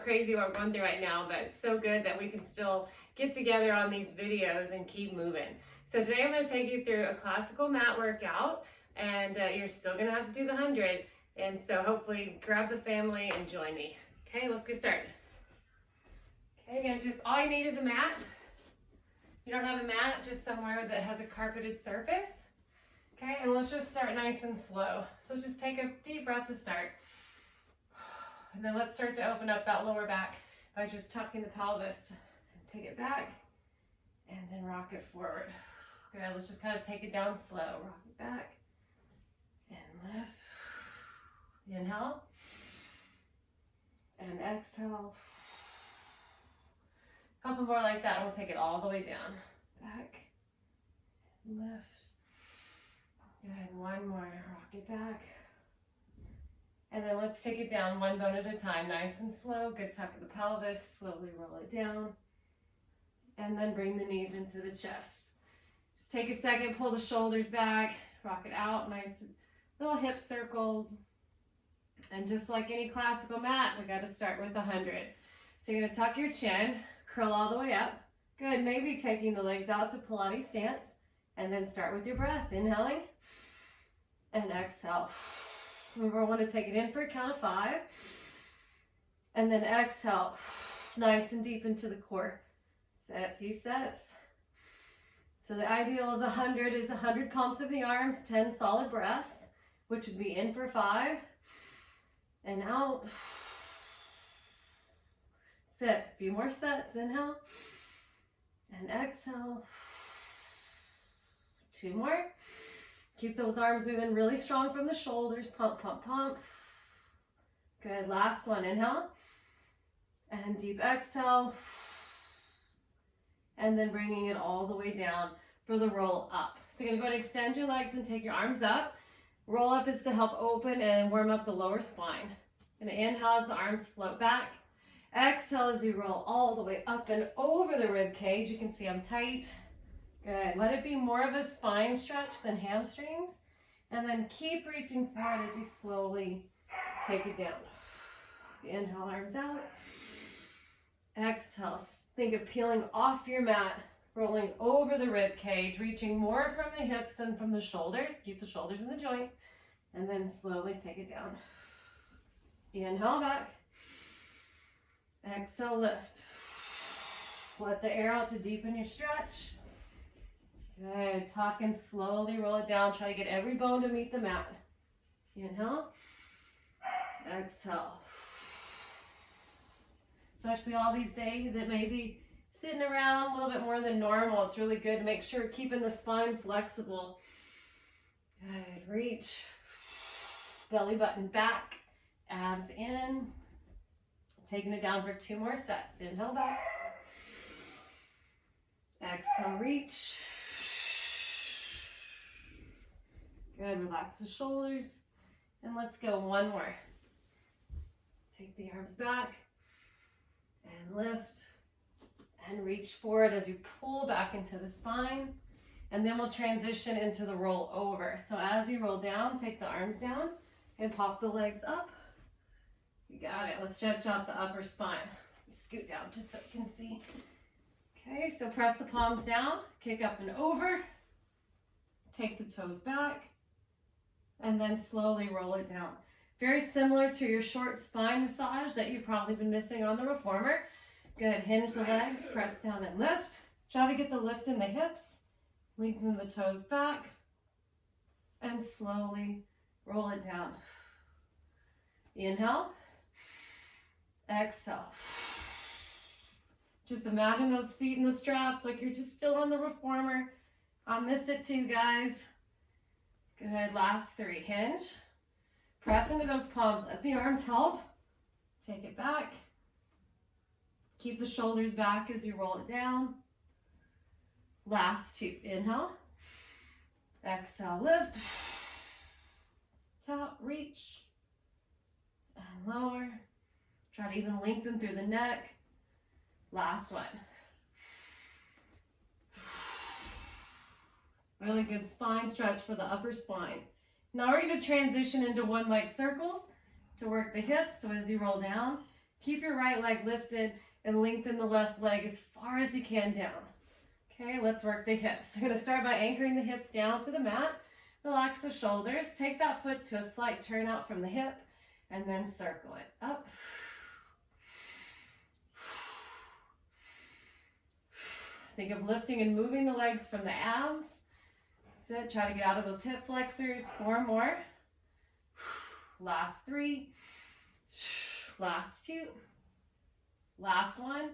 Crazy what we're going through right now, but it's so good that we can still get together on these videos and keep moving. So today I'm going to take you through a classical mat workout, and you're still going to have to do the 100. And so hopefully grab the family and join me. Okay, let's get started. Okay, again, just all you need is a mat. If you don't have a mat, just somewhere that has a carpeted surface. Okay, and let's just start nice and slow. So just take a deep breath to start. And then let's start to open up that lower back by just tucking the pelvis. Take it back and then rock it forward. Good, let's just kind of take it down slow. Rock it back and lift. Inhale and exhale. A couple more like that and we'll take it all the way down. Back and lift. Good, one more. Rock it back. And then let's take it down one bone at a time, nice and slow. Good tuck of the pelvis, slowly roll it down. And then bring the knees into the chest. Just take a second, pull the shoulders back, rock it out, nice little hip circles. And just like any classical mat, we got to start with 100. So you're going to tuck your chin, curl all the way up. Good, maybe taking the legs out to Pilates stance. And then start with your breath, inhaling and exhale. Remember, I want to take it in for a count of 5. And then exhale, nice and deep into the core. Set a few sets. So the ideal of the 100 is 100 pumps of the arms, 10 solid breaths, which would be in for 5. And out. Set a few more sets. Inhale and exhale. 2 more. Keep those arms moving really strong from the shoulders. Pump, pump, pump. Good. Last one. Inhale and deep exhale. And then bringing it all the way down for the roll up. So you're going to go ahead and extend your legs and take your arms up. Roll up is to help open and warm up the lower spine. And inhale as the arms float back. Exhale as you roll all the way up and over the rib cage. You can see I'm tight. Good. Let it be more of a spine stretch than hamstrings. And then keep reaching forward as you slowly take it down. Inhale, arms out. Exhale. Think of peeling off your mat, rolling over the rib cage, reaching more from the hips than from the shoulders. Keep the shoulders in the joint. And then slowly take it down. Inhale back. Exhale, lift. Let the air out to deepen your stretch. Good. Tuck and slowly roll it down. Try to get every bone to meet the mat. Inhale. Exhale. Especially all these days, it may be sitting around a little bit more than normal. It's really good to make sure keeping the spine flexible. Good. Reach. Belly button back. Abs in. Taking it down for 2 more sets. Inhale back. Exhale, reach. Good, relax the shoulders. And let's go one more. Take the arms back and lift and reach forward as you pull back into the spine. And then we'll transition into the roll over. So as you roll down, take the arms down and pop the legs up. You got it. Let's stretch out the upper spine. Scoot down just so you can see. Okay, so press the palms down, kick up and over. Take the toes back. And then slowly roll it down. Very similar to your short spine massage that you've probably been missing on the reformer. Good, hinge the legs, press down and lift. Try to get the lift in the hips. Lengthen the toes back. And slowly roll it down. Inhale. Exhale. Just imagine those feet in the straps like you're just still on the reformer. I'll miss it too, guys. Good, last 3. Hinge. Press into those palms. Let the arms help. Take it back. Keep the shoulders back as you roll it down. Last 2. Inhale. Exhale, lift. Tap, reach. And lower. Try to even lengthen through the neck. Last one. Really good spine stretch for the upper spine. Now we're going to transition into one leg circles to work the hips. So as you roll down, Keep your right leg lifted and lengthen the left leg as far as you can down. Okay, let's work the hips. I'm going to start by anchoring the hips down to the mat. Relax the shoulders. Take that foot to a slight turn out from the hip and then circle it up. Think of lifting and moving the legs from the abs. That's it. Try to get out of those hip flexors. 4 more. Last 3. Last 2. Last 1.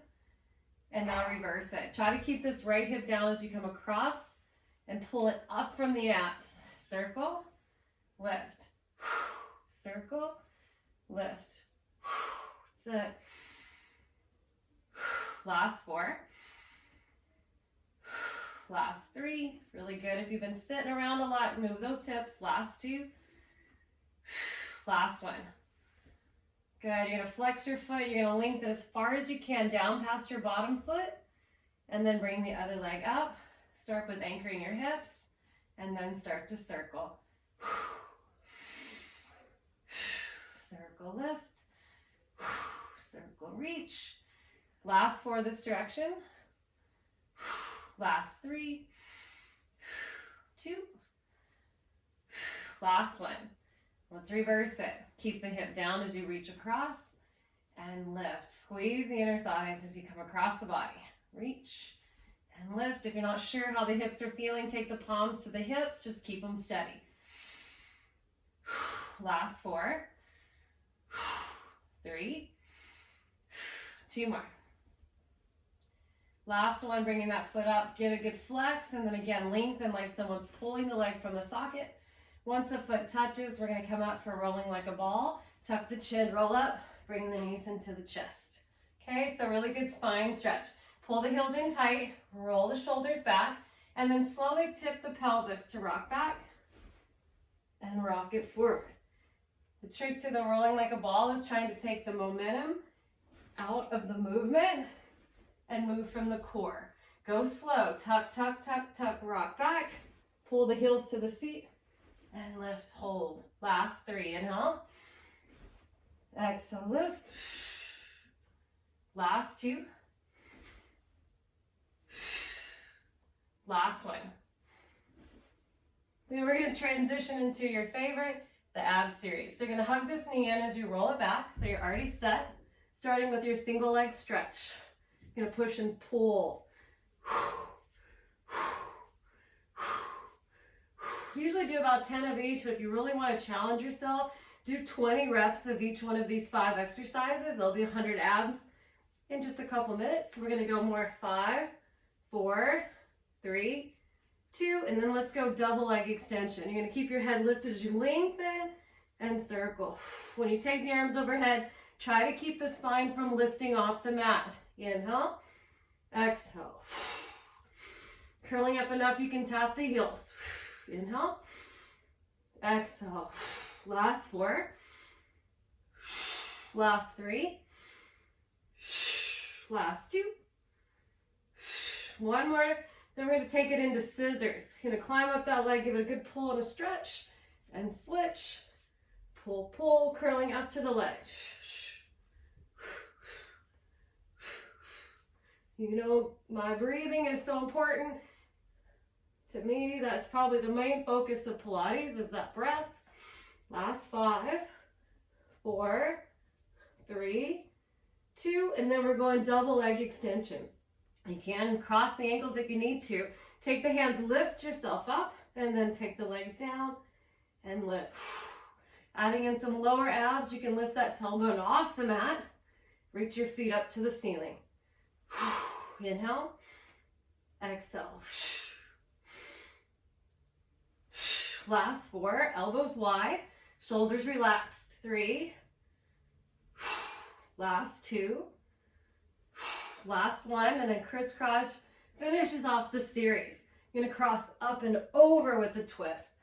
And now reverse it. Try to keep this right hip down as you come across and pull it up from the abs. Circle, lift, circle, lift. That's it. Last 4. Last 3. Really good. If you've been sitting around a lot, move those hips. Last 2. Last 1. Good. You're going to flex your foot. You're going to lengthen as far as you can down past your bottom foot. And then bring the other leg up. Start with anchoring your hips. And then start to circle. Circle lift. Circle reach. Last 4 this direction. Last 3. 2. Last 1. Let's reverse it. Keep the hip down as you reach across and lift. Squeeze the inner thighs as you come across the body. Reach and lift. If you're not sure how the hips are feeling, take the palms to the hips. Just keep them steady. Last 4. 3. 2 more. Last one, bringing that foot up. Get a good flex, and then again, lengthen like someone's pulling the leg from the socket. Once the foot touches, we're going to come out for rolling like a ball. Tuck the chin, roll up, bring the knees into the chest. Okay, so really good spine stretch. Pull the heels in tight, roll the shoulders back, and then slowly tip the pelvis to rock back and rock it forward. The trick to the rolling like a ball is trying to take the momentum out of the movement and move from the core. Go slow, tuck, tuck, tuck, tuck, rock back, pull the heels to the seat, and lift, hold. Last 3, inhale. Exhale, lift. Last 2. Last 1. Then we're going to transition into your favorite, the ab series. So you're going to hug this knee in as you roll it back, so you're already set. Starting with your single leg stretch. You're going to push and pull. Usually do about 10 of each, but if you really want to challenge yourself, do 20 reps of each one of these 5 exercises. There'll be 100 abs in just a couple minutes. We're going to go more 5, 4, 3, 2, and then let's go double leg extension. You're going to keep your head lifted as you lengthen and circle. When you take the arms overhead, try to keep the spine from lifting off the mat. Inhale, exhale. Curling up enough you can tap the heels. Inhale, exhale. Last 4, last 3, last 2. 1 more, then we're going to take it into scissors. You're going to climb up that leg, give it a good pull and a stretch, and switch. Pull, pull, curling up to the leg. You know, my breathing is so important. To me, that's probably the main focus of Pilates, is that breath. Last 5, 4, 3, 2, and then we're going double leg extension. You can cross the ankles if you need to. Take the hands, lift yourself up, and then take the legs down and lift. Adding in some lower abs, you can lift that tailbone off the mat. Reach your feet up to the ceiling. Inhale, exhale. Last 4, elbows wide, shoulders relaxed. 3, last 2, last 1, and then crisscross finishes off the series. You're going to cross up and over with the twist,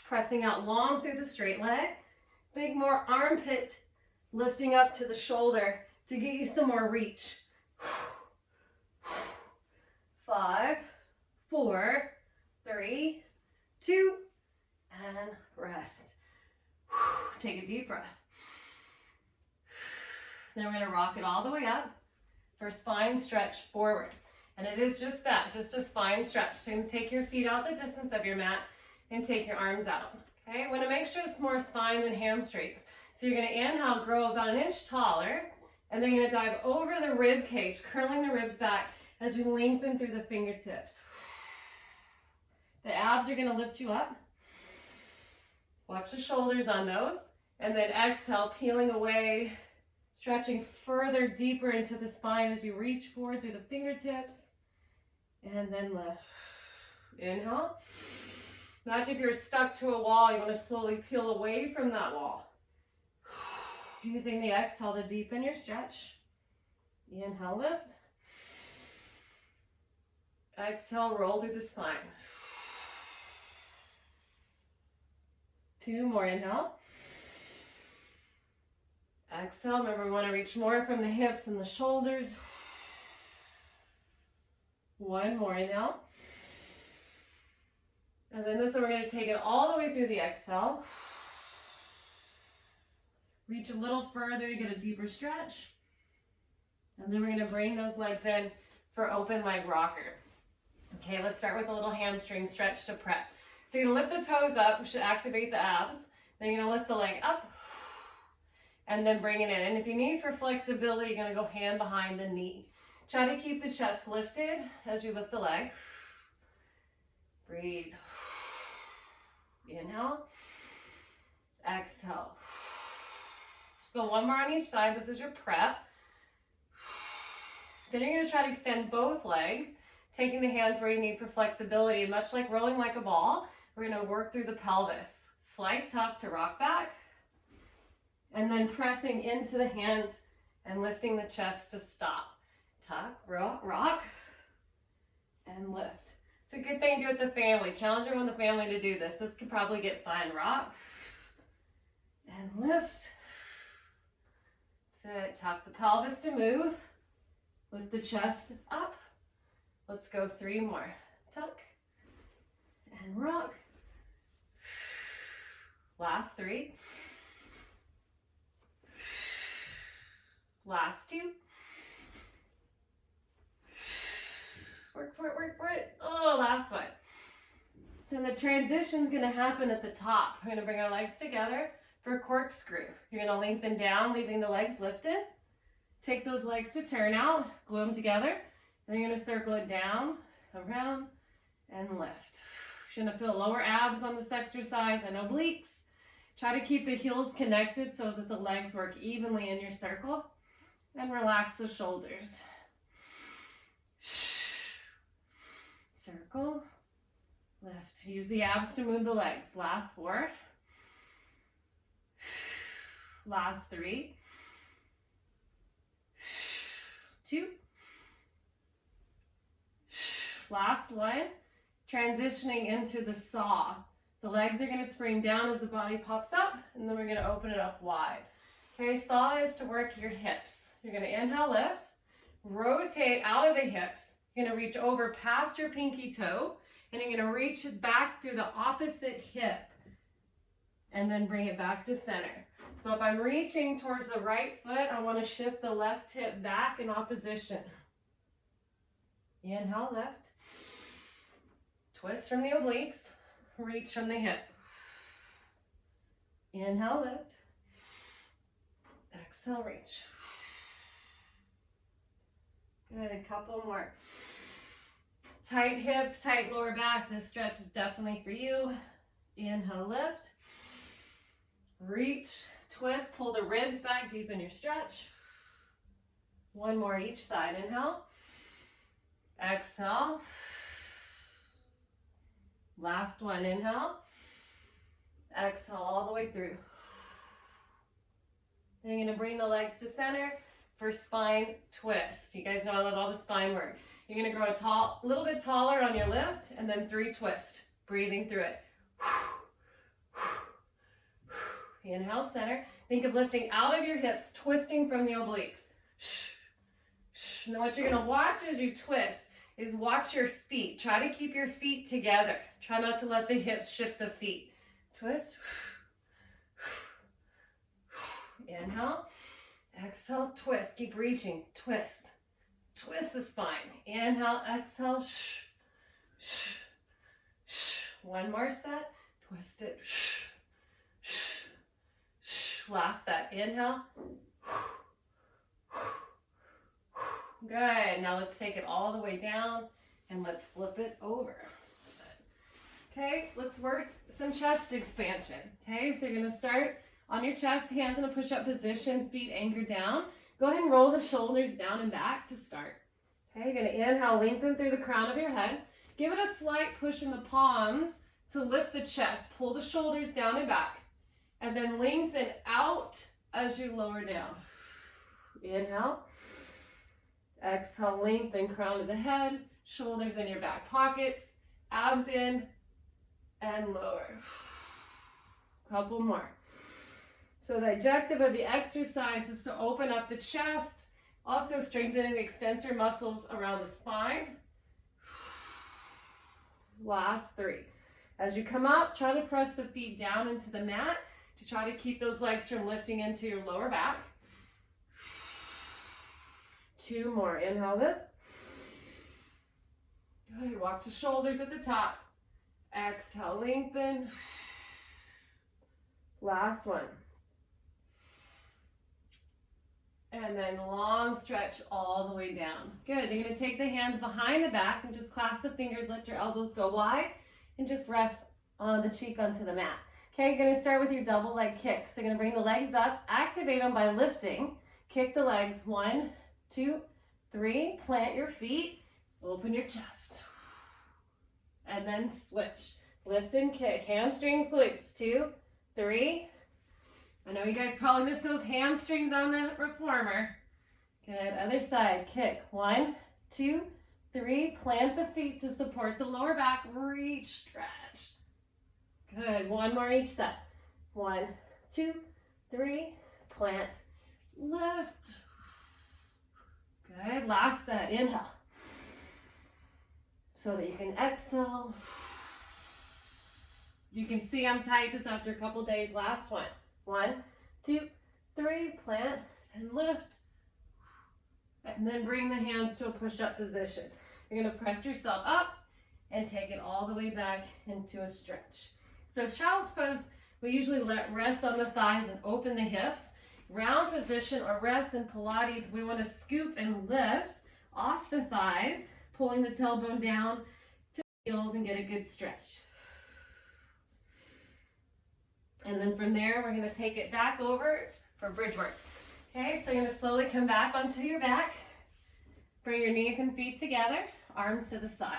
pressing out long through the straight leg. Think more armpit lifting up to the shoulder to get you some more reach. 5, 4, 3, 2, and rest. Take a deep breath. Then we're gonna rock it all the way up for spine stretch forward. And it is just that, just a spine stretch. So you're gonna take your feet out the distance of your mat and take your arms out. Okay, I wanna make sure it's more spine than hamstrings. So you're gonna inhale, grow about 1 inch taller, and then you're gonna dive over the rib cage, curling the ribs back as you lengthen through the fingertips. The abs are gonna lift you up. Watch the shoulders on those. And then exhale, peeling away, stretching further deeper into the spine as you reach forward through the fingertips. And then lift. Inhale. Imagine if you're stuck to a wall, you want to slowly peel away from that wall. Using the exhale to deepen your stretch. Inhale, lift. Exhale, roll through the spine. 2 more, inhale. Exhale, remember we want to reach more from the hips and the shoulders. 1 more, inhale. And then this one we're going to take it all the way through the exhale. Reach a little further to get a deeper stretch. And then we're going to bring those legs in for open leg rocker. Okay, let's start with a little hamstring stretch to prep. So you're going to lift the toes up, which should activate the abs. Then you're going to lift the leg up and then bring it in. And if you need for flexibility, you're going to go hand behind the knee. Try to keep the chest lifted as you lift the leg. Breathe. Inhale. Exhale. Just go 1 more on each side. This is your prep. Then you're going to try to extend both legs, taking the hands where you need for flexibility. Much like rolling like a ball, we're going to work through the pelvis. Slight tuck to rock back. And then pressing into the hands and lifting the chest to stop. Tuck, rock, and lift. It's a good thing to do with the family. Challenge everyone in the family to do this. This could probably get fun. Rock and lift. That's it. Tuck the pelvis to move. Lift the chest up. Let's go 3 more. Tuck and rock. Last 3. Last 2. Work for it, work for it. Oh, last one. Then the transition's gonna happen at the top. We're gonna bring our legs together for a corkscrew. You're gonna lengthen down, leaving the legs lifted. Take those legs to turn out, glue them together. Then you're gonna circle it down, around, and lift. You're gonna feel lower abs on this exercise and obliques. Try to keep the heels connected so that the legs work evenly in your circle. And relax the shoulders. Circle, lift. Use the abs to move the legs. Last 4. Last 3. 2. Last 1. Transitioning into the saw. The legs are going to spring down as the body pops up, and then we're going to open it up wide. Okay, saw is to work your hips. You're going to inhale, lift, rotate out of the hips. You're going to reach over past your pinky toe, and you're going to reach back through the opposite hip, and then bring it back to center. So if I'm reaching towards the right foot, I want to shift the left hip back in opposition. Inhale, lift. Twist from the obliques, reach from the hip. Inhale, lift. Exhale, reach. Good, a couple more. Tight hips, tight lower back. This stretch is definitely for you. Inhale, lift. Reach, twist, pull the ribs back, deepen your stretch. 1 more each side. Inhale. Exhale. Last one. Inhale. Exhale all the way through. Then you're going to bring the legs to center for spine twist. You guys know I love all the spine work. You're going to grow a little bit taller on your lift, and then 3 twist. Breathing through it. Inhale, center. Think of lifting out of your hips, twisting from the obliques. And then what you're going to watch as you twist is watch your feet. Try to keep your feet together. Try not to let the hips shift the feet. Twist. Inhale. Exhale, twist. Keep reaching. Twist. Twist the spine. Inhale, exhale. Shh. Shh. Shh. One more set. Twist it. Shh. Shh. Shh. Last set. Inhale. Good. Now let's take it all the way down and let's flip it over. Okay, let's work some chest expansion. Okay, so you're going to start on your chest, hands in a push-up position, feet anchored down. Go ahead and roll the shoulders down and back to start. Okay, you're going to inhale, lengthen through the crown of your head. Give it a slight push in the palms to lift the chest. Pull the shoulders down and back. And then lengthen out as you lower down. Inhale. Exhale, lengthen crown of the head, shoulders in your back pockets, abs in, and lower. Couple more. So the objective of the exercise is to open up the chest, also strengthening the extensor muscles around the spine. Last 3. As you come up, try to press the feet down into the mat to try to keep those legs from lifting into your lower back. 2 more. Inhale, lift. Good. Walk the shoulders at the top. Exhale, lengthen. Last one. And then long stretch all the way down. Good. You're going to take the hands behind the back and just clasp the fingers, let your elbows go wide, and just rest on the cheek onto the mat. Okay, you're going to start with your double leg kicks. So you're going to bring the legs up, activate them by lifting. Kick the legs. 1, 2, 3. Plant your feet. Open your chest. And then switch. Lift and kick. Hamstrings, glutes. 2, 3. I know you guys probably missed those hamstrings on the reformer. Good. Other side. Kick. 1, 2, 3. Plant the feet to support the lower back. Reach, stretch. Good. 1 more each set. 1, 2, 3. Plant. Lift. Good. Last set. Inhale. So that you can exhale. You can see I'm tight just after a couple days. Last one. 1, 2, 3. Plant and lift. And then bring the hands to a push-up position. You're going to press yourself up and take it all the way back into a stretch. So child's pose, we usually let rest on the thighs and open the hips. Round position or rest in Pilates, we want to scoop and lift off the thighs, pulling the tailbone down to the heels and get a good stretch. And then from there, we're going to take it back over for bridge work. Okay, so you're going to slowly come back onto your back. Bring your knees and feet together, arms to the side.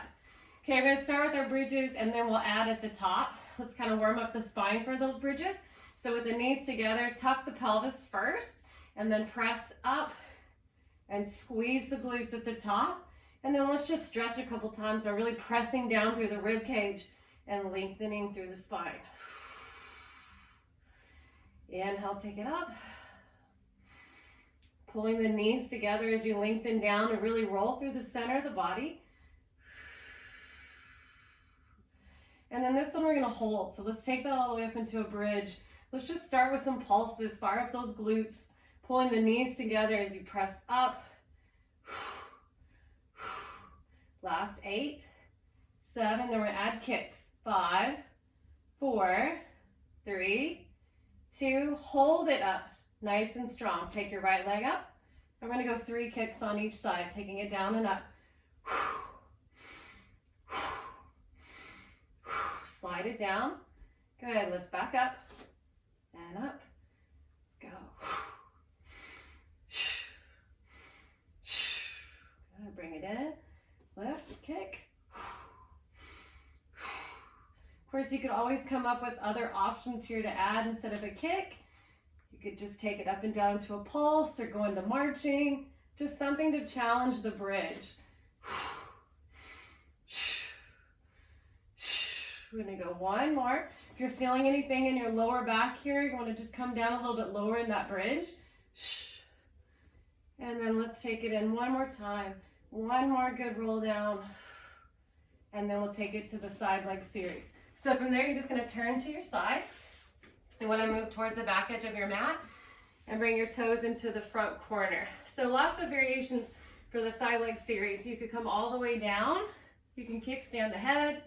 Okay, we're going to start with our bridges and then we'll add at the top. Let's kind of warm up the spine for those bridges. So with the knees together, tuck the pelvis first and then press up and squeeze the glutes at the top. And then let's just stretch a couple times by really pressing down through the rib cage and lengthening through the spine. Inhale, take it up. Pulling the knees together as you lengthen down and really roll through the center of the body. And then this one we're going to hold. So let's take that all the way up into a bridge. Let's just start with some pulses. Fire up those glutes. Pulling the knees together as you press up. Last 8, 7. Then we're going to add kicks. 5, 4, 3, 2. Hold it up. Nice and strong. Take your right leg up. I'm going to go 3 kicks on each side, taking it down and up. Slide it down. Good. Lift back up and up. Let's go. Good. Bring it in. Lift, kick. Of course, you could always come up with other options here to add instead of a kick. You could just take it up and down to a pulse or go into marching. Just something to challenge the bridge. We're going to go 1 more. If you're feeling anything in your lower back here, you want to just come down a little bit lower in that bridge. And then let's take it in 1 more time. 1 more good roll down. And then we'll take it to the side leg series. So from there, you're just going to turn to your side. You want to move towards the back edge of your mat. and bring your toes into the front corner. So lots of variations for the side leg series. You could come all the way down. You can kickstand the head,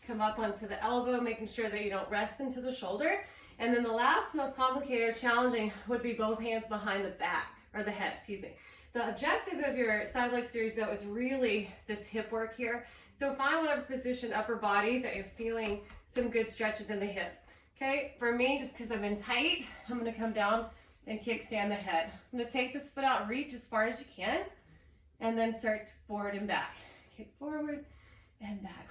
come up onto the elbow, making sure that you don't rest into the shoulder. And then the last most complicated or challenging would be both hands behind the back, or the head, excuse me. The objective of your side leg series though is really this hip work here. So find whatever position, upper body, that you're feeling some good stretches in the hip. Okay, for me, just because I'm in tight, I'm gonna come down and kickstand the head. I'm gonna take this foot out and reach as far as you can, and then start forward and back. Kick forward and back.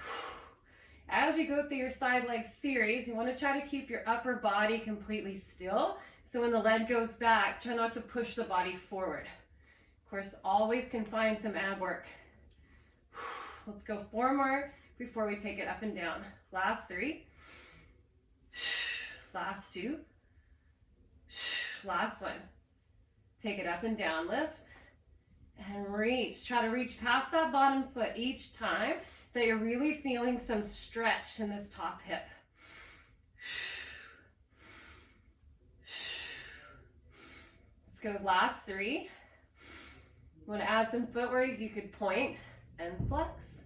As you go through your side leg series, you want to try to keep your upper body completely still. So when the leg goes back, try not to push the body forward. Of course, always can find some ab work. Let's go 4 more before we take it up and down. Last 3. Last 2. Last 1. Take it up and down, lift, and reach. Try to reach past that bottom foot each time that you're really feeling some stretch in this top hip. Let's go last 3. You want to add some footwork, you could point and flex.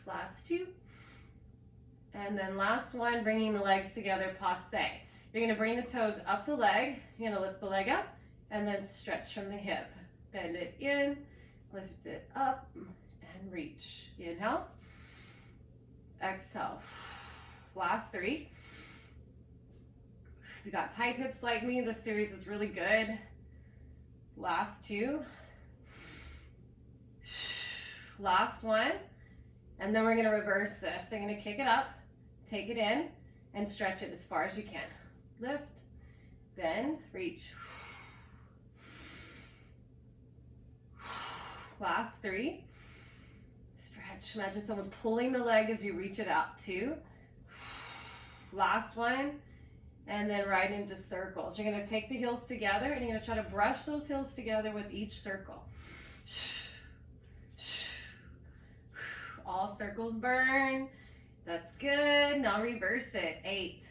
Last 2. And then last 1, bringing the legs together, passe. You're going to bring the toes up the leg. You're going to lift the leg up and then stretch from the hip. Bend it in, lift it up, and reach. Inhale. Exhale. Last 3. If you got tight hips like me, this series is really good. Last 2. Last 1. And then we're going to reverse this. So you're going to kick it up, take it in, and stretch it as far as you can. Lift, bend, reach. Last 3. Stretch. Imagine someone pulling the leg as you reach it out. 2. Last 1. And then right into circles. You're going to take the heels together and you're going to try to brush those heels together with each circle. All circles burn. That's good. Now reverse it. 8,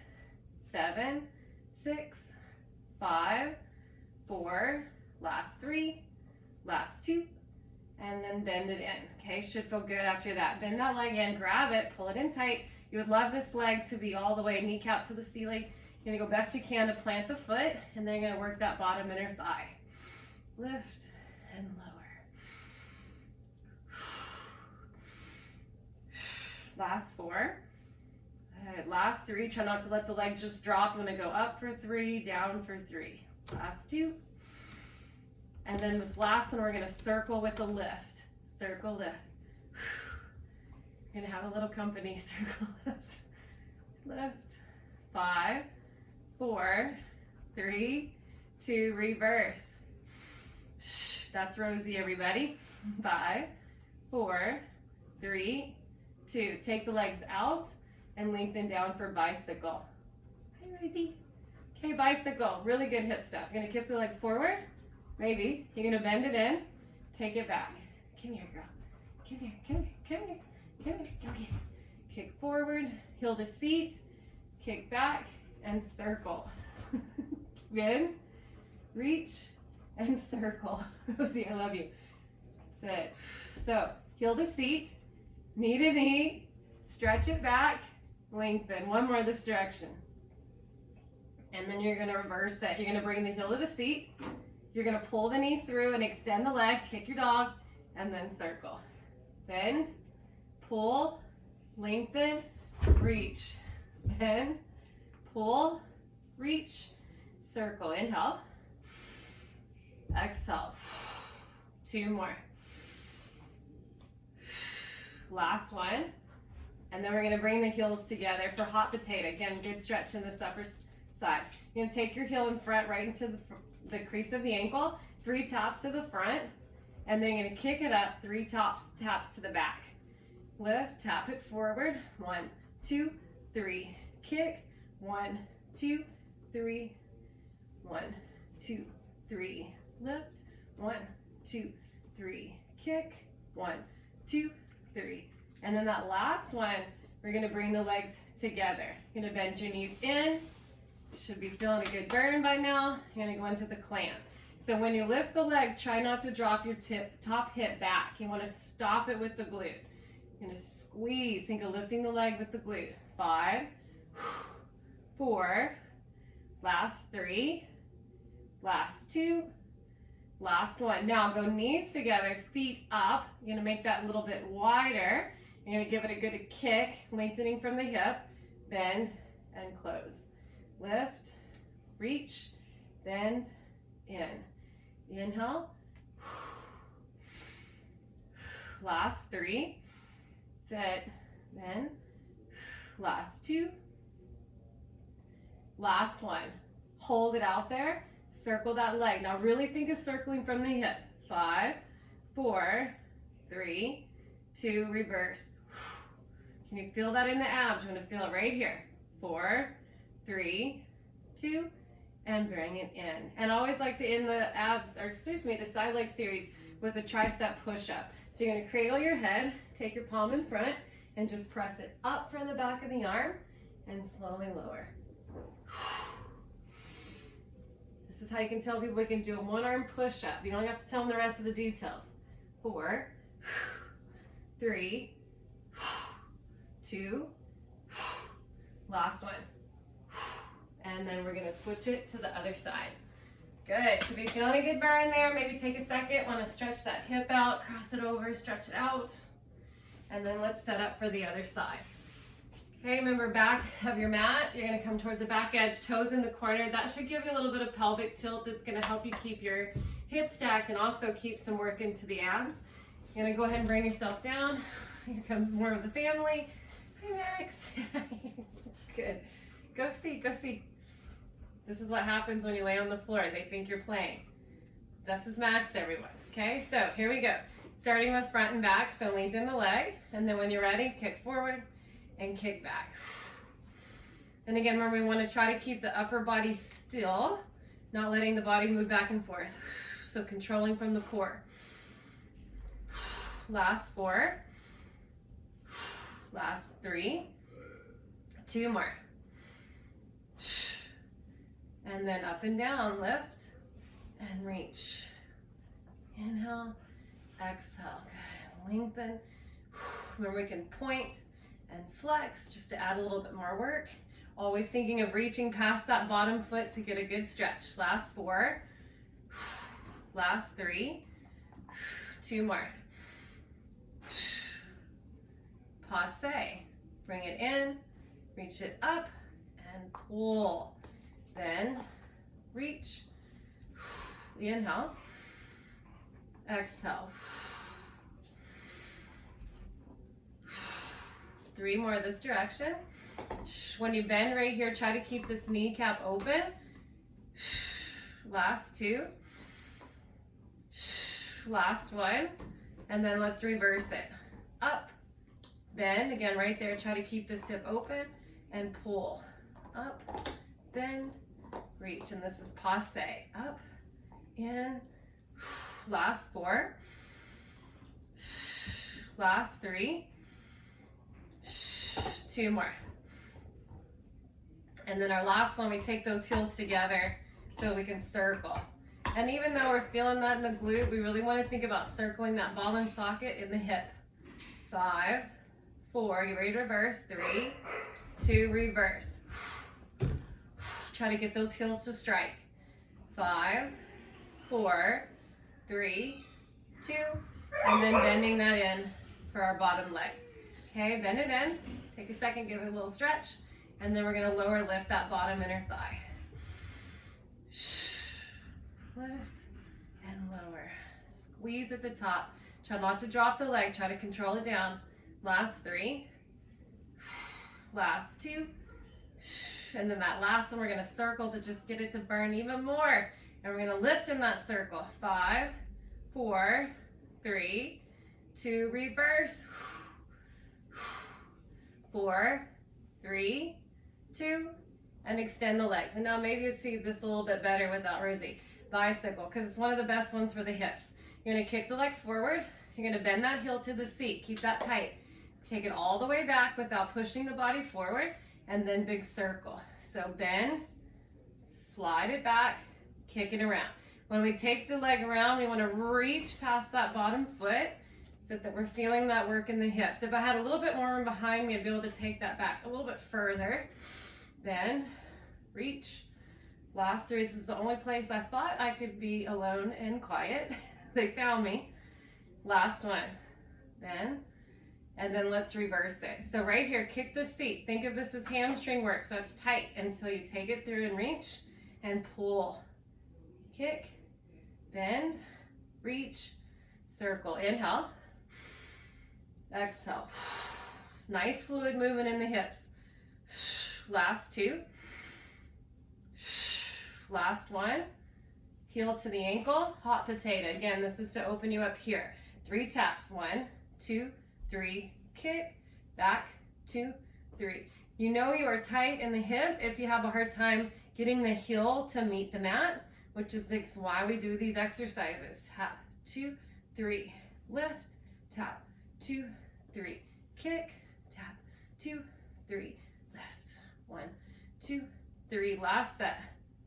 7, 6, 5, 4, last 3, last 2, and then bend it in. Okay, should feel good after that. Bend that leg in, grab it, pull it in tight. You would love this leg to be all the way kneecap to the ceiling. You're gonna go best you can to plant the foot, and then you're gonna work that bottom inner thigh. Lift and lower. Last 4. Last 3. Try not to let the leg just drop. I'm gonna go up for 3, down for 3. Last 2. And then this last one, we're gonna circle with the lift. Circle, lift. You're gonna have a little company. Circle, lift. Lift. 5, 4, 3, 2, reverse. That's Rosie, everybody. 5, 4, 3, 2. Take the legs out and lengthen down for bicycle. Hi, Rosie. Okay, bicycle. Really good hip stuff. You're gonna kick the leg forward. Maybe. You're gonna bend it in. Take it back. Come here, girl. Come here, come here, come here. Come here, go get it. Kick forward, heel to seat, kick back, and circle. Bend, reach, and circle. Rosie, I love you. That's it. So, heel to seat, knee to knee, stretch it back, lengthen. One more this direction. And then you're going to reverse it. You're going to bring the heel to the seat. You're going to pull the knee through and extend the leg, kick your dog, and then circle. Bend, pull, lengthen, reach. Bend, pull, reach, circle. Inhale. Exhale. 2 more. Last one. And then we're going to bring the heels together for hot potato. Again, good stretch in this upper side. You're going to take your heel in front right into the crease of the ankle. 3 taps to the front. And then you're going to kick it up. 3 taps to the back. Lift, tap it forward. 1, 2, 3. Kick. 1, 2, 3. 1, 2, 3. Lift. 1, 2, 3. Kick. 1, 2, 3. And then that last one, we're going to bring the legs together. You're going to bend your knees in Should be feeling a good burn by now. You're gonna go into the clamp. So when you lift the leg, try not to drop your top hip back. You wanna stop it with the glute. You're gonna squeeze, think of lifting the leg with the glute. 5, 4, last 3, last 2, last 1. Now go knees together, feet up. You're gonna make that a little bit wider. You're gonna give it a good kick, lengthening from the hip, bend and close. Lift, reach, bend, in. Inhale. Last 3. That's it. Then, last 2. Last 1. Hold it out there. Circle that leg. Now really think of circling from the hip. 5, 4, 3, 2, reverse. Can you feel that in the abs? You're going to feel it right here. 4, 3, 2, and bring it in. And I always like to end the abs, or excuse me, the side leg series with a tricep push-up. So you're going to cradle your head, take your palm in front, and just press it up from the back of the arm, and slowly lower. This is how you can tell people we can do a one-arm push-up. You don't have to tell them the rest of the details. 4, 3, 2, last 1. And then we're gonna switch it to the other side. Good, should be feeling a good burn there. Maybe take a second, wanna stretch that hip out, cross it over, stretch it out. And then let's set up for the other side. Okay, remember back of your mat, you're gonna come towards the back edge, toes in the corner. That should give you a little bit of pelvic tilt. That's gonna help you keep your hips stacked and also keep some work into the abs. You're gonna go ahead and bring yourself down. Here comes more of the family. Hi, Max. Good. Go see, go see. This is what happens when you lay on the floor. They think you're playing. This is Max, everyone. Okay, so here we go. Starting with front and back, so lengthen the leg, and then when you're ready, kick forward and kick back. And again, remember, we want to try to keep the upper body still, not letting the body move back and forth. So controlling from the core. Last 4. Last 3. 2 more. And then up and down, lift and reach. Inhale, exhale. Good. Lengthen. Remember, we can point and flex just to add a little bit more work. Always thinking of reaching past that bottom foot to get a good stretch. Last 4. Last 3. 2 more. Passe. Bring it in, reach it up, and pull. Then reach. Inhale. Exhale. 3 more this direction. When you bend right here, try to keep this kneecap open. Last 2. Last 1. And then let's reverse it. Up, bend. Again, right there, try to keep this hip open and pull. Up, bend, reach. And this is passe. Up, in. Last 4. Last 3. 2 more. And then our last one, we take those heels together so we can circle. And even though we're feeling that in the glute, we really want to think about circling that ball and socket in the hip. 5, 4, get ready to reverse. 3, 2, reverse. Try to get those heels to strike. 5, 4, 3, 2, and then bending that in for our bottom leg. Okay, bend it in. Take a second, give it a little stretch, and then we're gonna lower lift that bottom inner thigh. Lift and lower. Squeeze at the top. Try not to drop the leg, try to control it down. Last 3. Last 2. And then that last one, we're gonna circle to just get it to burn even more. And we're gonna lift in that circle. 5, 4, 3, 2, reverse. 4, 3, 2, and extend the legs. And now maybe you see this a little bit better without Rosie. Bicycle, because it's one of the best ones for the hips. You're gonna kick the leg forward. You're gonna bend that heel to the seat. Keep that tight. Take it all the way back without pushing the body forward, and then big circle. So bend, slide it back, kick it around. When we take the leg around, we want to reach past that bottom foot so that we're feeling that work in the hips. If I had a little bit more room behind me, I'd be able to take that back a little bit further. Bend, reach. Last 3. This is the only place I thought I could be alone and quiet. They found me. Last one. Bend. And then let's reverse it. So right here, kick the seat. Think of this as hamstring work. So it's tight until you take it through and reach and pull. Kick, bend, reach, circle. Inhale. Exhale. Nice fluid movement in the hips. Last 2. Last 1. Heel to the ankle, hot potato. Again, this is to open you up here. 3 taps. 1, 2, 3. Kick, back, 2, 3. You know you are tight in the hip if you have a hard time getting the heel to meet the mat, which is why we do these exercises. Tap, 2, 3. Lift, tap, 2, 3. Kick, tap, 2, 3. Lift, 1, 2, 3. Last set.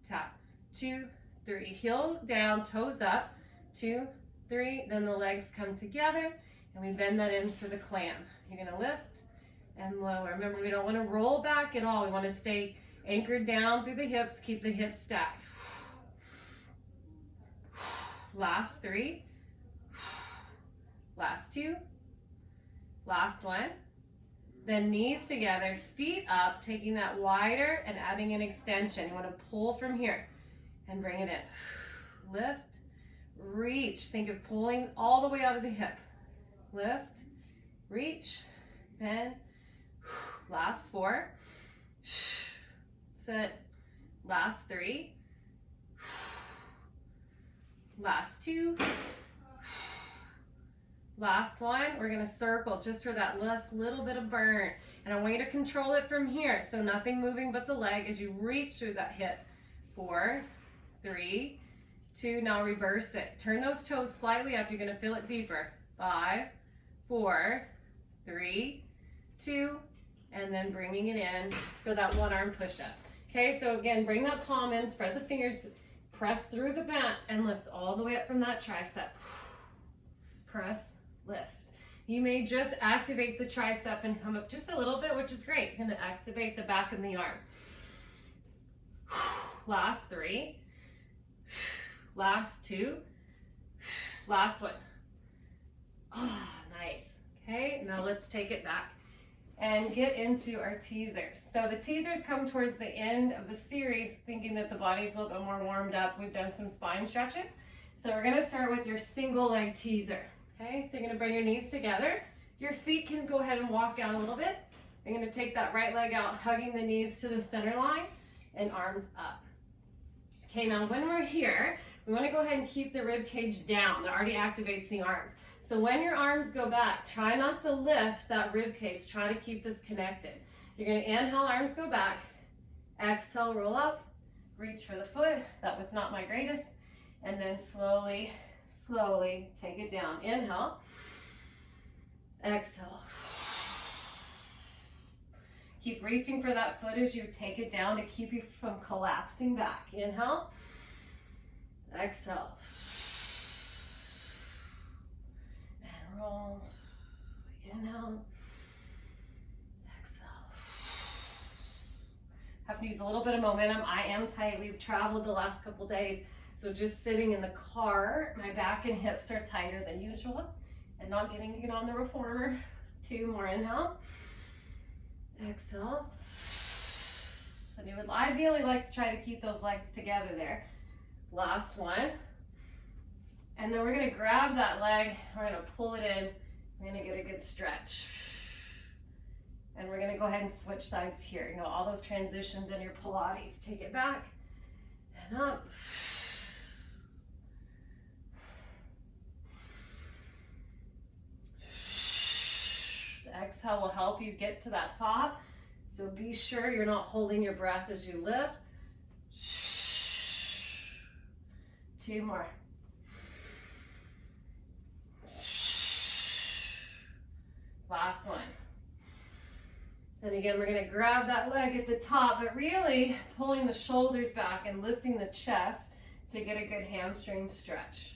Tap, 2, 3. Heels down, toes up, 2, 3. Then the legs come together and we bend that in for the clam. You're gonna lift and lower. Remember, we don't want to roll back at all. We want to stay anchored down through the hips, keep the hips stacked. Last 3. Last 2. Last 1. Then knees together, feet up, taking that wider and adding an extension. You want to pull from here and bring it in. Lift, reach. Think of pulling all the way out of the hip. Lift, reach, bend. Last 4. Sit. Last 3. Last 2. Last 1, we're gonna circle just for that last little bit of burn. And I want you to control it from here. So nothing moving but the leg as you reach through that hip. 4, 3, 2, now reverse it. Turn those toes slightly up, you're gonna feel it deeper. 5, 4, 3, 2, and then bringing it in for that one arm push-up. Okay, so again, bring that palm in, spread the fingers, press through the mat, and lift all the way up from that tricep. Press, lift. You may just activate the tricep and come up just a little bit, which is great. You're gonna activate the back of the arm. Last 3. Last 2. Last 1. Oh, nice. Okay, now let's take it back and get into our teasers. So the teasers come towards the end of the series, thinking that the body's a little bit more warmed up. We've done some spine stretches. So we're gonna start with your single leg teaser. Okay, so you're gonna bring your knees together. Your feet can go ahead and walk down a little bit. You're gonna take that right leg out, hugging the knees to the center line and arms up. Okay, now when we're here, we wanna go ahead and keep the rib cage down. That already activates the arms. So when your arms go back, try not to lift that rib cage. Try to keep this connected. You're gonna inhale, arms go back. Exhale, roll up. Reach for the foot. That was not my greatest. And then slowly, slowly take it down. Inhale. Exhale. Keep reaching for that foot as you take it down to keep you from collapsing back. Inhale. Exhale. And roll. Inhale. Exhale. Have to use a little bit of momentum. I am tight. We've traveled the last couple days. So just sitting in the car, my back and hips are tighter than usual and not getting to get on the reformer. 2 more. Inhale. Exhale. And you would ideally like to try to keep those legs together there. Last one. And then we're going to grab that leg. We're going to pull it in. We're going to get a good stretch. And we're going to go ahead and switch sides here. You know, all those transitions in your Pilates. Take it back and up. Exhale will help you get to that top. So be sure you're not holding your breath as you lift. 2 more. Last one. And again, we're gonna grab that leg at the top, but really pulling the shoulders back and lifting the chest to get a good hamstring stretch.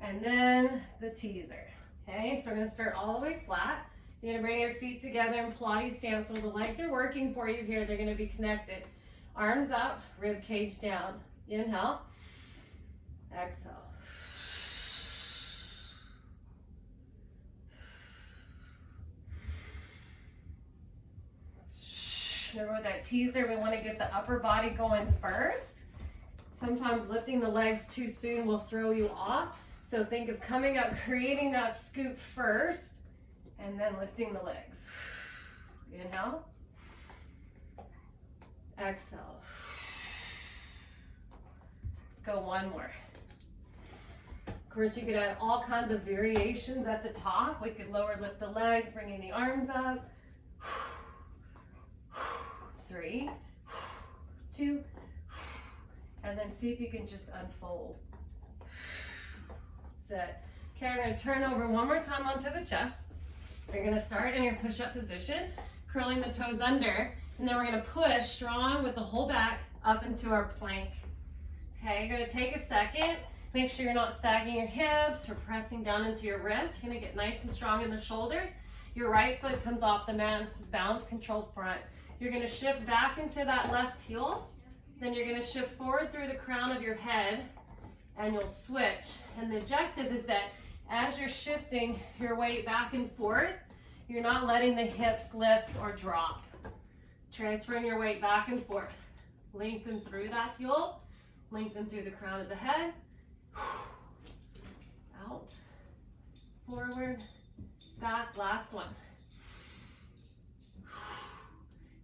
And then the teaser. Okay, so we're gonna start all the way flat. You're gonna bring your feet together in Pilates stance. So the legs are working for you here. They're gonna be connected. Arms up, rib cage down. Inhale, exhale. Remember with that teaser, we want to get the upper body going first. Sometimes lifting the legs too soon will throw you off. So think of coming up, creating that scoop first, and then lifting the legs. Inhale. Exhale. Let's go one more. Of course, you could add all kinds of variations at the top. We could lower lift the legs, bringing the arms up. 3, 2, and then see if you can just unfold. That's it. Okay, we're going to turn over one more time onto the chest. You're going to start in your push-up position, curling the toes under, and then we're going to push strong with the whole back up into our plank. Okay, you're going to take a second. Make sure you're not sagging your hips or pressing down into your wrists. You're going to get nice and strong in the shoulders. Your right foot comes off the mat. This is balance controlled front. You're going to shift back into that left heel. Then you're going to shift forward through the crown of your head, and you'll switch. And the objective is that as you're shifting your weight back and forth, you're not letting the hips lift or drop. Transferring your weight back and forth. Lengthen through that heel. Lengthen through the crown of the head. Out. Forward. Back. Last one.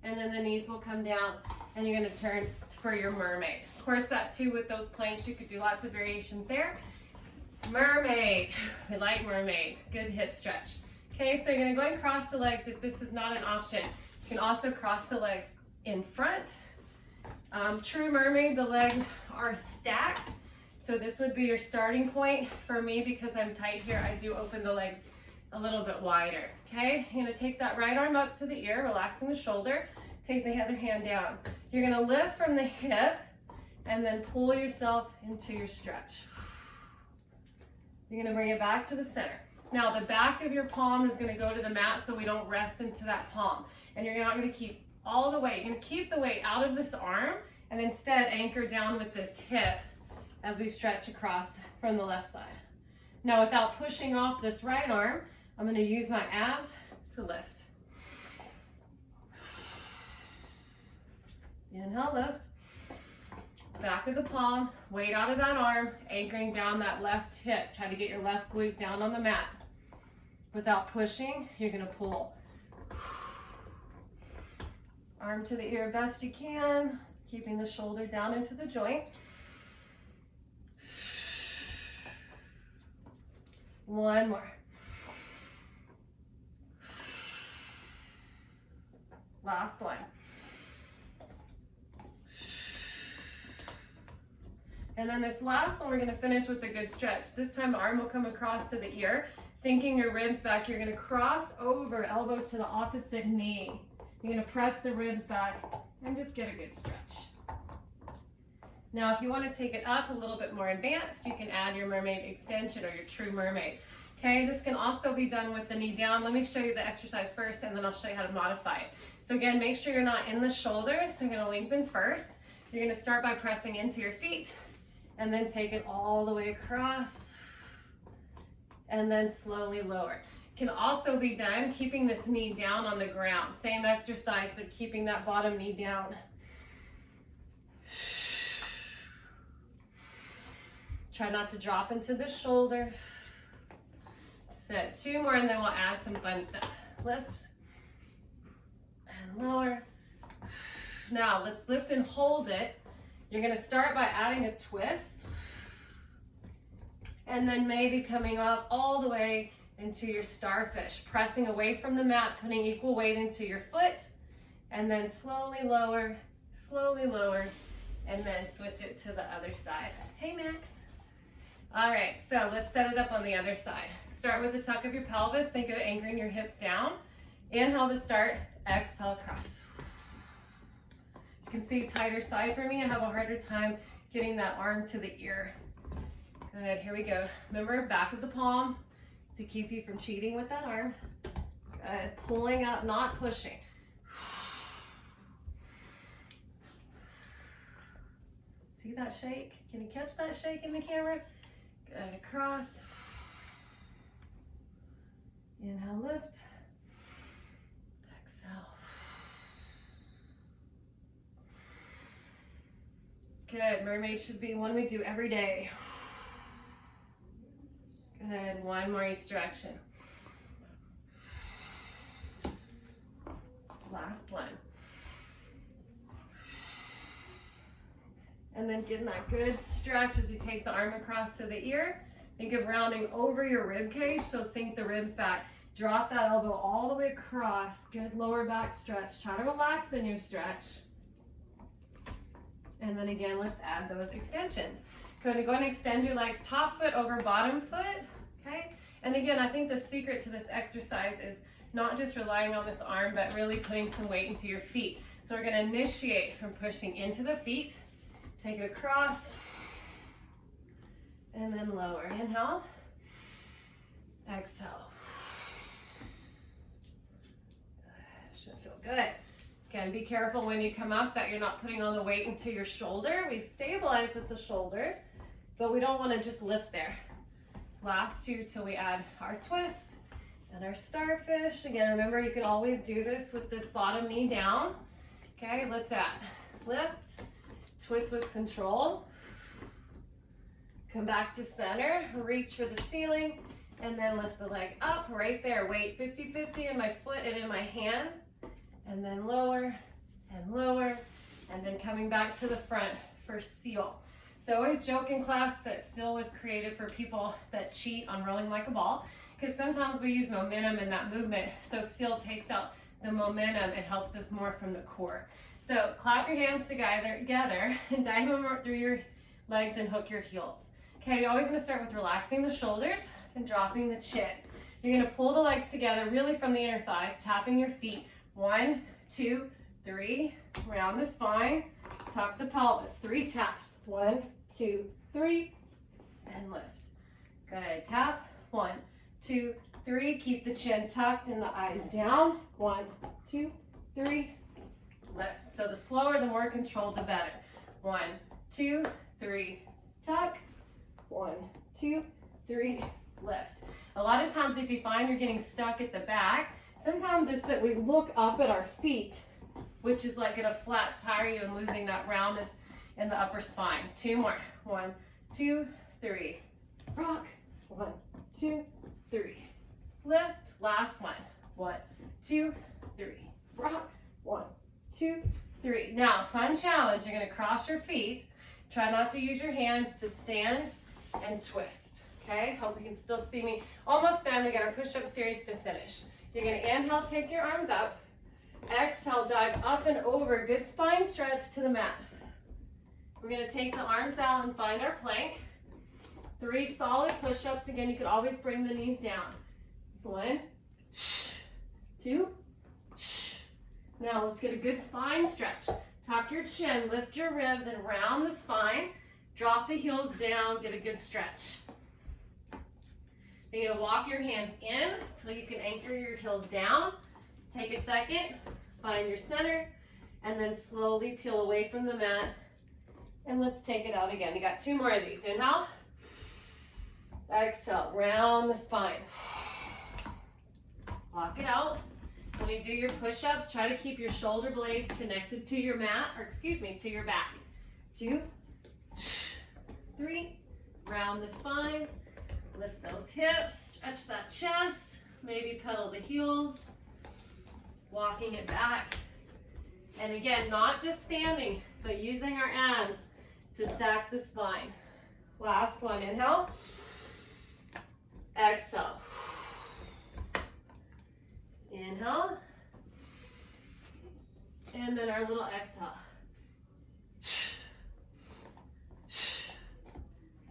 And then the knees will come down, and you're going to turn for your mermaid. Of course, that too, with those planks, you could do lots of variations there. Mermaid. We like mermaid. Good hip stretch. Okay, so you're going to go ahead and cross the legs if this is not an option. You can also cross the legs in front. True mermaid, the legs are stacked. So this would be your starting point. For me, because I'm tight here, I do open the legs a little bit wider. Okay, you're going to take that right arm up to the ear, relaxing the shoulder. Take the other hand down. You're going to lift from the hip and then pull yourself into your stretch. You're going to bring it back to the center. Now the back of your palm is going to go to the mat so we don't rest into that palm. And you're not going to keep all the weight. You're going to keep the weight out of this arm and instead anchor down with this hip as we stretch across from the left side. Now without pushing off this right arm, I'm going to use my abs to lift. Inhale, lift. Back of the palm, weight out of that arm, anchoring down that left hip. Try to get your left glute down on the mat. Without pushing, you're going to pull. Arm to the ear best you can, keeping the shoulder down into the joint. One more. Last one. And then this last one, we're going to finish with a good stretch. This time, arm will come across to the ear, sinking your ribs back. You're going to cross over, elbow to the opposite knee. You're going to press the ribs back and just get a good stretch. Now, if you want to take it up a little bit more advanced, you can add your mermaid extension or your true mermaid. Okay, this can also be done with the knee down. Let me show you the exercise first, and then I'll show you how to modify it. So again, make sure you're not in the shoulders. So you're going to lengthen first. You're going to start by pressing into your feet, and then take it all the way across, and then slowly lower. Can also be done keeping this knee down on the ground. Same exercise, but keeping that bottom knee down. Try not to drop into the shoulder. Set 2 more, and then we'll add some fun stuff. Lift and lower. Now let's lift and hold it. You're going to start by adding a twist, and then maybe coming up all the way into your starfish, pressing away from the mat, putting equal weight into your foot, and then slowly lower, and then switch it to the other side. Hey, Max. All right, so let's set it up on the other side. Start with the tuck of your pelvis. Think of anchoring your hips down. Inhale to start. Exhale, cross. You can see tighter side for me. I have a harder time getting that arm to the ear. Good, here we go. Remember, back of the palm to keep you from cheating with that arm. Good, pulling up, not pushing. See that shake? Can you catch that shake in the camera? Good, across. Inhale, lift. Exhale. Good, mermaid should be one we do every day. Good, one more each direction. Last one. And then getting that good stretch as you take the arm across to the ear. Think of rounding over your rib cage, so sink the ribs back. Drop that elbow all the way across. Good lower back stretch. Try to relax in your stretch. And then again, let's add those extensions. Go and extend your legs, top foot over bottom foot, okay? And again, I think the secret to this exercise is not just relying on this arm, but really putting some weight into your feet. So we're gonna initiate from pushing into the feet, take it across, and then lower. Inhale, exhale. Should feel good. Again, be careful when you come up that you're not putting all the weight into your shoulder. We stabilize with the shoulders, but we don't want to just lift there. Last two till we add our twist and our starfish. Again, remember you can always do this with this bottom knee down. Okay, let's add lift, twist with control, come back to center, reach for the ceiling, and then lift the leg up right there. Weight 50-50 in my foot and in my hand, and then lower, and then coming back to the front for seal. So I always joke in class that seal was created for people that cheat on rolling like a ball, because sometimes we use momentum in that movement, so seal takes out the momentum and helps us more from the core. So clap your hands together and dive them through your legs and hook your heels. Okay, you're always gonna start with relaxing the shoulders and dropping the chin. You're gonna pull the legs together really from the inner thighs, tapping your feet. 1, 2, 3, round the spine, tuck the pelvis, 3 taps. 1, 2, 3, and lift. Good, tap, 1, 2, 3, keep the chin tucked and the eyes down. 1, 2, 3, lift. So the slower, the more controlled, the better. 1, 2, 3, tuck. 1, 2, 3, lift. A lot of times if you find you're getting stuck at the back, sometimes it's that we look up at our feet, which is like gonna flat tire you and losing that roundness in the upper spine. 2 more. 1, 2, 3, rock. 1, 2, 3, lift. Last one. 1, 2, 3, rock. 1, 2, 3. Now, fun challenge. You're gonna cross your feet. Try not to use your hands to stand and twist. Okay, hope you can still see me. Almost done. We got our push-up series to finish. You're gonna inhale, take your arms up. Exhale, dive up and over. Good spine stretch to the mat. We're gonna take the arms out and find our plank. 3 solid push-ups. Again, you could always bring the knees down. 1, 2. Now let's get a good spine stretch. Tuck your chin, lift your ribs, and round the spine. Drop the heels down, get a good stretch. You're gonna walk your hands in until you can anchor your heels down. Take a second, find your center, and then slowly peel away from the mat. And let's take it out again. You got 2 more of these. Inhale, exhale, round the spine. Walk it out. When you do your push-ups, try to keep your shoulder blades connected to your mat, or excuse me, to your back. 2, 3, round the spine. Lift those hips, stretch that chest, maybe pedal the heels, walking it back. And again, not just standing, but using our abs to stack the spine. Last one, inhale, exhale. Inhale, and then our little exhale.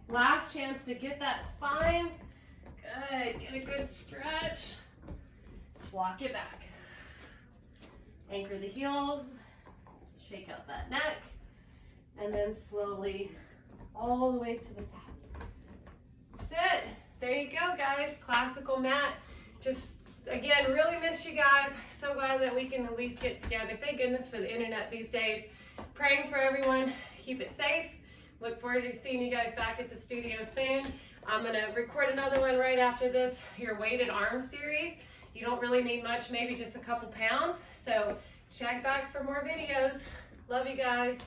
Last chance to get that spine. Good, get a good stretch. Walk it back. Anchor the heels, shake out that neck, and then slowly all the way to the top. That's it. There you go, guys. Classical mat. Just, again, really miss you guys. So glad that we can at least get together. Thank goodness for the internet these days. Praying for everyone. Keep it safe. Look forward to seeing you guys back at the studio soon. I'm going to record another one right after this, your weighted arm series. You don't really need much, maybe just a couple pounds. So check back for more videos. Love you guys.